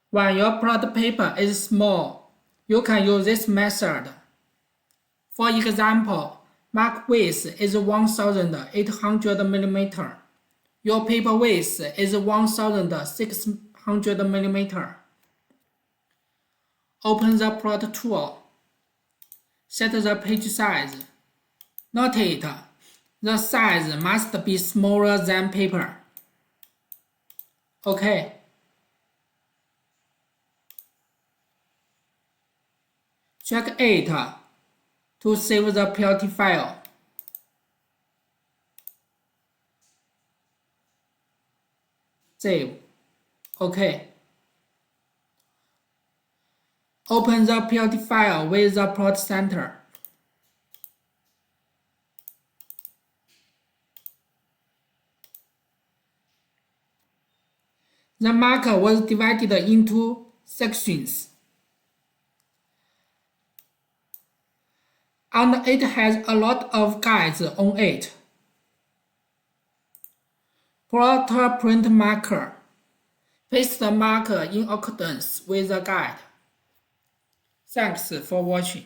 When your plot paper is small, you can use this method. For example, mark width is 1800 mm. Your paper width is 1600 mm. Open the plot tool. Set the page size. Note the size must be smaller than paper. OK. Check it to save the PLT file. Save. OK. Open the PLT file with the plot center. The marker was divided into sections, and it has a lot of guides on it. Plot print marker. Paste the marker in accordance with the guide. Thanks for watching.